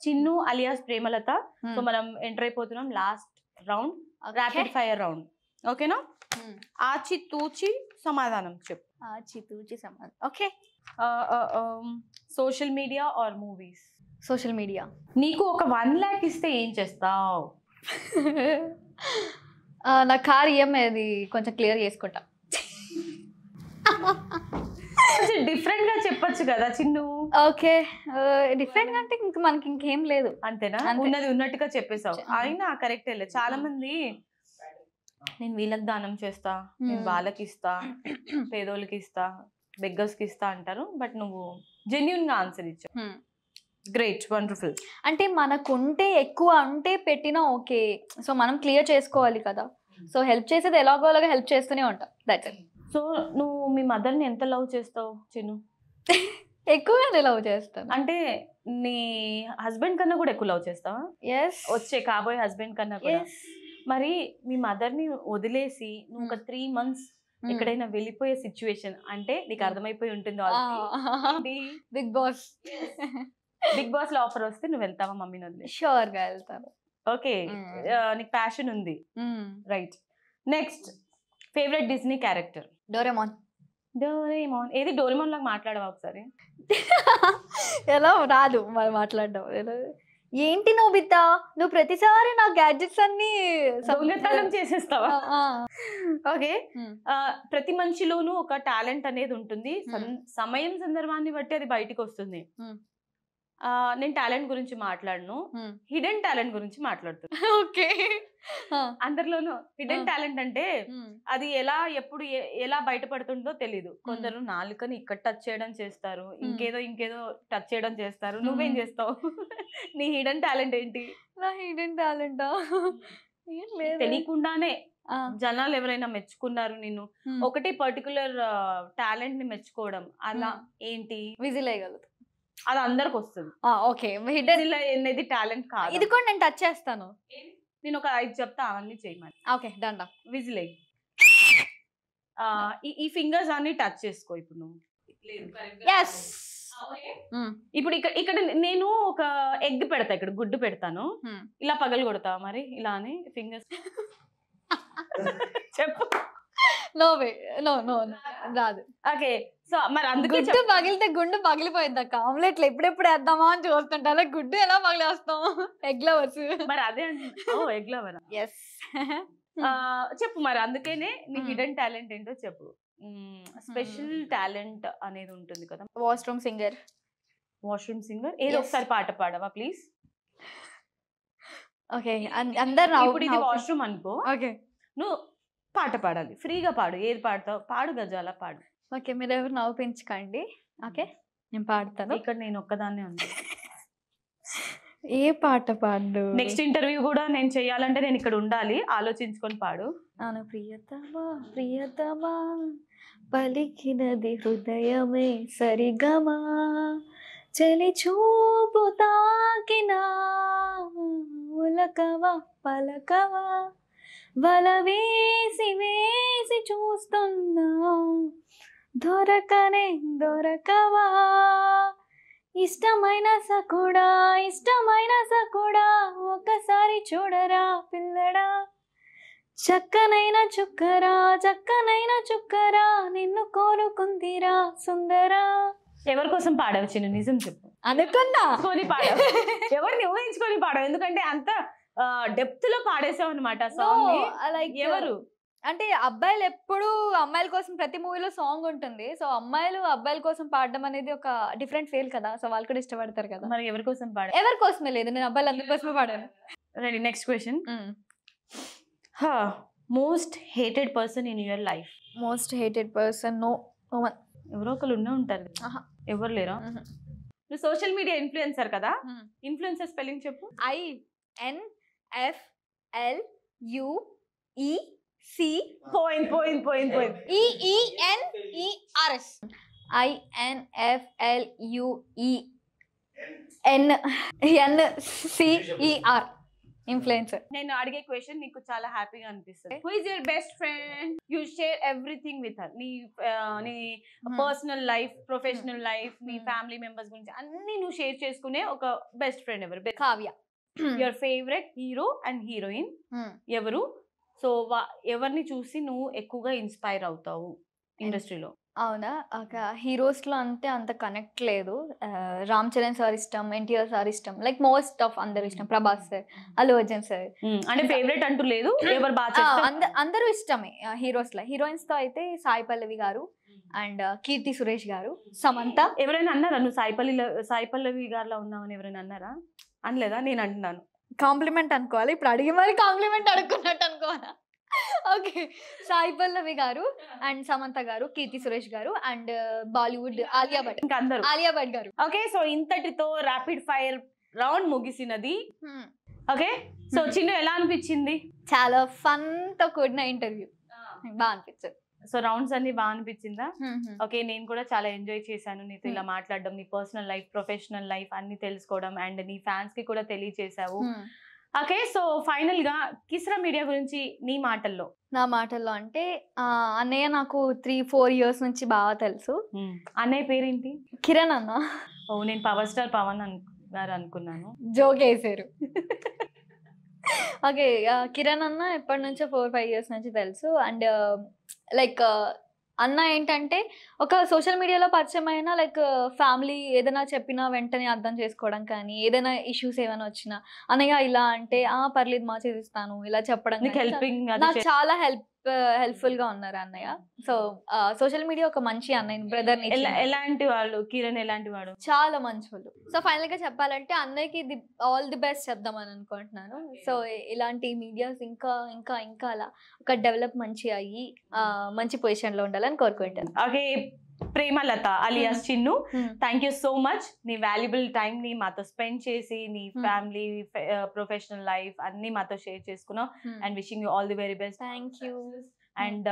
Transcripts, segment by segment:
Chinnu alias Premalatha. So మనం enter అయిపోతున్నాం last round, rapid fire round. ఓకేనా? ఆచితూచి సమాధానం చెప్పు. ఆచితూచి సమాధానం. Okay. Social media or movies? Social media. నీకు ఒక 1 lakh ఇస్తే ఏం చేస్తావు? నా కార్ ఈఎంఐ అది కొంచెం క్లియర్ చేసుకుంటా. డిఫరెంట్ గా చెప్పొచ్చు కదా చిన్ను. ఓకే, డిఫరెంట్ గా అంటే ఇంక మనకి ఇంకేం లేదు. అంతేనా? ఉన్నది ఉన్నట్టుగా చెప్పేసావు. అయినా కరెక్ట్ లేదు. చాలా మంది నేను వీళ్ళకి దానం చేస్తా, నేను వాళ్ళకి ఇస్తా, పేదోళ్ళకి ఇస్తా, బెగ్గర్స్ కి ఇస్తా అంటారు. బట్ నువ్వు జెన్యూన్ గా ఆన్సర్ ఇచ్చావు. Great, wonderful. అంటే మనకుంటే ఎక్కువ ఉంటే పెట్టినా ఓకే, సో మనం క్లియర్ చేసుకోవాలి కదా. సో హెల్ప్ చేసేది ఎలాగోలాగా హెల్ప్ చేస్తూనే ఉంటాం. That's it. సో నువ్వు మీ మదర్ని ఎంత లవ్ చేస్తావు చిన్ను? ఎక్కువగానే లవ్ చేస్తాను. అంటే నీ హస్బెండ్ కన్నా కూడా ఎక్కువ లవ్ చేస్తావా? ఎస్. వచ్చే కాబోయే హస్బెండ్ కన్నా కూడా. మరి మీ మదర్ని వదిలేసి నువ్వు ఒక 3 months ఎక్కడైనా వెళ్ళిపోయే సిచ్యువేషన్ అంటే నీకు అర్థమైపోయి ఉంటుంది. Bigg Boss. బిగ్ బాస్ లో ఆఫర్ వస్తే నువ్వు వెళ్తావా మమ్మీని వదిలేసి? షూర్ గా వెళ్తాను. ఓకే, నీకు ప్యాషన్ ఉంది. Right. Next, favourite Disney character? Doraemon. Doraemon. ఏది డోరేమోన్ లాగా మాట్లాడవా ఒకసారి? ఎలా రాదు మరి మాట్లాడడం. ఏంటి నోబితా, నువ్వు ప్రతిసారి నా గ్యాడ్జెట్స్ అన్ని దొంగతనం చేసేస్తావా? ఓకే. ప్రతి మనిషిలోనూ ఒక టాలెంట్ అనేది ఉంటుంది. సమయం సందర్భాన్ని బట్టి అది బయటికి వస్తుంది. నేను టాలెంట్ గురించి మాట్లాడను, హిడెన్ టాలెంట్ గురించి మాట్లాడుతున్నా. ఓకే. అందరిలోనూ హిడెన్ టాలెంట్ అంటే అది ఎలా ఎప్పుడు ఎలా బయటపడుతుందో తెలీదు. కొందరు నాలుకని ఇక్కడ టచ్ చేయడం చేస్తారు, ఇంకేదో టచ్ చేయడం చేస్తారు. నువ్వేం చేస్తావు? నీ హిడెన్ టాలెంట్ ఏంటి? నా హిడెన్ టాలెంటా? తెలియకుండానే జనాలు ఎవరైనా మెచ్చుకున్నారు నిన్ను, ఒకటి పర్టికులర్ టాలెంట్ ని మెచ్చుకోవడం, అలా ఏంటి? విజిల్ వేయగలదు. అది అందరికి వస్తుంది. ఓకే, హిడెన్ అనేది టాలెంట్ కాదు. ఇది కూడా నేను టచ్ చేస్తాను. నేను ఒక 5 చెప్తా, అవన్నీ చేయమని. Okay, done. విజిల్ అయ్యి ఈ ఫింగర్స్ అన్ని టచ్ చేసుకో. ఇప్పుడు నువ్వు ఇప్పుడు ఇక్కడ నేను ఒక ఎగ్ పెడతా, ఇక్కడ గుడ్డు పెడతాను, ఇలా పగలు కొడతావా మరి? ఇలా అని ఫింగర్స్ చెప్పు. నో వే, నో నో రాదు. ఓకే, సో మరి అందుకే గుడ్డు పగిలితే గుండు పగిలిపోయింది అక్క. ఆమ్లెట్లు ఎప్పుడెప్పుడు వేద్దామా అని చూస్తుంటా, అలా గుడ్డు ఎలా పగిలేస్తాం? ఎగ్ లవర్స్ మరి అదే. Egg lover. ఎస్. చెప్పు మరి, అందుకేనే నీ హిడెన్ టాలెంట్ ఏంటో చెప్పు. స్పెషల్ టాలెంట్ అనేది ఉంటుంది కదా. Washroom singer. Washroom singer. ఏదో ఒకసారి పాట పాడవా ప్లీజ్? ఓకే, అందరు ఇప్పుడు ఇది వాష్రూమ్ అనుకో. ఓకే, నువ్వు పాట పాడాలి, ఫ్రీగా పాడు. ఏది పాడతావు? పాడు గజాల పాడు. ఓకే, మీరు ఎవరు నవ్వుపించకండి. ఓకే, నేను పాడతాను. ఇక్కడ నేను ఒక్కదాన్నే ఉంది. ఏ పాట పాడు? నెక్స్ట్ ఇంటర్వ్యూ కూడా నేను చెయ్యాలంటే నేను ఇక్కడ ఉండాలి, ఆలోచించుకొని పాడు. అవును. ప్రియతమా ప్రియతమా పలికినది హృదయమే సరిగమా, చలి చూపు తాకినా ఉలకవా పలకవా, వల వేసి వేసి చూస్తున్నా దొరకనే దొరకవా, ఇష్టమైన సకుడా ఒకసారి చూడరా పిల్లడా, చక్కనైన చుక్కరా నిన్ను కోరుకుందిరా సుందరా. ఎవరి కోసం పాడవు చిన్న? నిజం చెప్పు. అనుకున్నా పాడవు, ఎవరిని ఊహించుకొని పాడవు, ఎందుకంటే అంత డెప్త్ లో పాడేసావు అనమాట సాంగ్ ని. ఎవరు అంటే అబ్బాయిలు ఎప్పుడు అమ్మాయిల కోసం ప్రతి మూవీలో సాంగ్ ఉంటుంది. సో అమ్మాయిలు అబ్బాయిల కోసం పాడడం అనేది ఒక డిఫరెంట్ ఫీల్ కదా. సో వాళ్ళు కూడా ఇష్టపడతారు కదా. మరి ఎవరి కోసం పాడ? ఎవరి కోసమే లేదు, నేను అబ్బాయిలు అందరి కోసమే పాడాను. Ready, next question. Most hated person in your life? Most hated person no one. ఎవరో ఒకరు ఉండే ఉంటారు. ఎవరు లేరా? నువ్వు సోషల్ మీడియా ఇన్ఫ్లుయెన్సర్ కదా. ఇన్ఫ్లుయెన్సర్ స్పెల్లింగ్ చెప్పు. INFLUEC పోయింది. EENERS. INFLUENNCER. ఇన్ఫ్లుయెన్సర్. నేను అడిగే క్వశ్చన్ నీకు చాలా హ్యాపీగా అనిపిస్తుంది. Who is your best friend? You share everything with her. నీ పర్సనల్ లైఫ్, ప్రొఫెషనల్ లైఫ్, నీ ఫ్యామిలీ మెంబర్స్ గురించి అన్ని నువ్వు షేర్ చేసుకునే ఒక బెస్ట్ ఫ్రెండ్ ఎవరు? Kavya. Your favourite hero and heroine ఎవరు? సో ఎవరిని చూసి నువ్వు ఎక్కువగా ఇన్స్పైర్ అవుతావు ఇండస్ట్రీలో? అవునా, ఒక హీరోస్ లో అంటే అంత కనెక్ట్ లేదు. రామ్ చరణ్ సార్ ఇష్టం, ఎన్టీఆర్ సార్ ఇష్టం, లైక్ మోస్ట్ ఆఫ్ అందరు ఇష్టం. Prabhas sir, Allu Arjun sir. అంటే ఫేవరెట్ అంటూ లేదు, ఎవరు బాగా చేస్తారు? అందరూ ఇష్టమే హీరోస్ లో. హీరోయిన్స్ తో అయితే సాయి పల్లవి గారు అండ్ కీర్తి సురేష్ గారు, సమంత. ఎవరైనా అన్నారా నువ్వు సాయి పల్లవి గారిలో ఉన్నావని? ఎవరైనా అన్నారా? అనలేదా? నేను అంటున్నాను. కాంప్లిమెంట్ అనుకోవాలి, ఇప్పుడు అడిగి మరి కాంప్లిమెంట్ అడుగుకున్నట్టు అనుకోవాలా? ఓకే, సాయి పల్లవి గారు అండ్ సమంత గారు, కీర్తి సురేష్ గారు అండ్ బాలీవుడ్ ఆలియా భట్. ఇంకా అందరూ ఆలియా భట్ గారు. ఓకే, సో ఇంతటితో ర్యాపిడ్ ఫైర్ రౌండ్ ముగిసినది. ఓకే, సో చిన్ను ఎలా అనిపించింది? చాలా ఫన్ తో కూడిన ఇంటర్వ్యూ, బాగా అనిపించింది. సో రౌండ్స్ అన్ని బాగా అనిపించిందా? ఓకే, నేను కూడా చాలా ఎంజాయ్ చేశాను నీతో ఇలా మాట్లాడడం, నీ పర్సనల్ లైఫ్, ప్రొఫెషనల్ లైఫ్ అన్ని తెలుసుకోవడం అండ్ నీ ఫ్యాన్స్ కి కూడా తెలియచేసావు. ఓకే, సో ఫైనల్ గా కిస్రా మీడియా గురించి నీ మాటల్లో. నా మాటల్లో అంటే అన్నయ్య నాకు 3-4 years నుంచి బాగా తెలుసు. అన్నయ్య పేరేంటి? కిరణ్ అన్న. ఓ, నేను పవర్ స్టార్ పవన్ గారు అనుకున్నాను. జోక్ వేసారు. ఓకే, కిరణ్ అన్న ఎప్పటి నుంచో 4-5 years నుంచి తెలుసు. అండ్ లైక్ అన్న ఏంటంటే ఒక సోషల్ మీడియాలో పరిచయం అయినా లైక్ ఫ్యామిలీ ఏదైనా చెప్పినా వెంటనే అర్థం చేసుకోవడం, కానీ ఏదైనా ఇష్యూస్ ఏమైనా వచ్చినా అన్నయ్య ఇలా అంటే పర్లేదు మా చేసిస్తాను ఇలా చెప్పడం, నాకు చాలా హెల్ప్ఫుల్ గా ఉన్నారు అన్నయ్య. సో సోషల్ మీడియా ఒక మంచి అన్నయ్య బ్రదర్. ఎలాంటి వాళ్ళు? కిరణ్ ఎలాంటి వాడు? చాలా మంచి వాళ్ళు. సో ఫైనల్ గా చెప్పాలంటే అన్నయ్యకి ఆల్ ది బెస్ట్ చెప్దామని అనుకుంటున్నాను. సో ఇలాంటి మీడియాస్ ఇంకా ఇంకా ఇంకా అలా ఒక డెవలప్ మంచి అయ్యి మంచి పొజిషన్ లో ఉండాలని కోరుకుంటాను. Okay, Premalatha alias Chinnu, thank you so much. నీ వాల్యుబుల్ టైం ని మాతో స్పెండ్ చేసి నీ ఫ్యామిలీ, ప్రొఫెషనల్ లైఫ్ అన్ని మాతో షేర్ చేసుకున్నావు. And wishing you all the very best. Thank you. And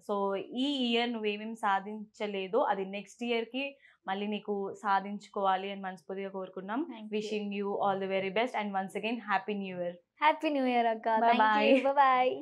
so ఈ ఇయర్ నువ్వేమేమి సాధించలేదో అది నెక్స్ట్ ఇయర్ కి మళ్ళీ నీకు సాధించుకోవాలి అని మనస్ఫూర్తిగా కోరుకున్నాం. Wishing you all the very best and once again happy new year. Happy new year అక్క. Bye bye. బాయ్.